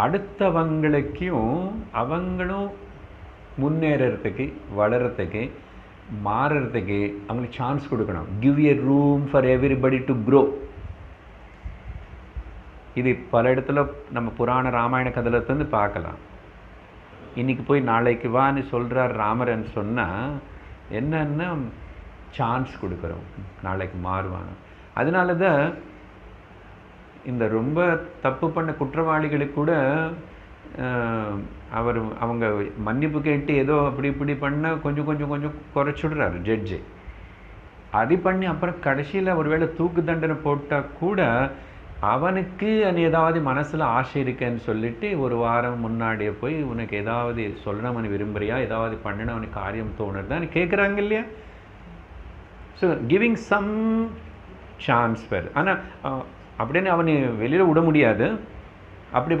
அடுத்தவங்களுக்கும் அவங்களும் முன்னேறதுக்கு, வளர்கிறதுக்கு, மாறுறதுக்கு அவங்களுக்கு சான்ஸ் கொடுக்கணும். Give a room for everybody to grow. இது பல இடத்துல நம்ம புராண ராமாயண கதையிலேருந்து பார்க்கலாம். இன்றைக்கி போய் நாளைக்கு வான்னு சொல்கிறார் ராமரன்னு சொன்னால் என்னன்னா சான்ஸ் கொடுக்குறோம், நாளைக்கு மாறுவாங்க. அதனால தான் இந்த ரொம்ப தப்பு பண்ண குற்றவாளிகளுக்கு கூட அவங்க மன்னிப்பு கேட்டு ஏதோ அப்படி இப்படி பண்ண கொஞ்சம் கொஞ்சம் கொஞ்சம் குறைச்சிடுறாரு ஜட்ஜு. அது பண்ணி அப்புறம் கடைசியில் ஒருவேளை தூக்கு தண்டனை போட்டால் கூட அவனுக்கு ஏதாவது மனசில் ஆசை இருக்குன்னு சொல்லிட்டு ஒரு வாரம் முன்னாடியே போய் உனக்கு ஏதாவது சொல்லணும்னு விரும்புகிறியா, ஏதாவது பண்ணணும் அவனுக்கு காரியம் தோணுறதான்னு கேட்குறாங்க இல்லையா. ஸோ கிவிங் சம் சான்ஸ் பேர். ஆனால் அப்படின்னு அவனை வெளியில் விட முடியாது. அப்படி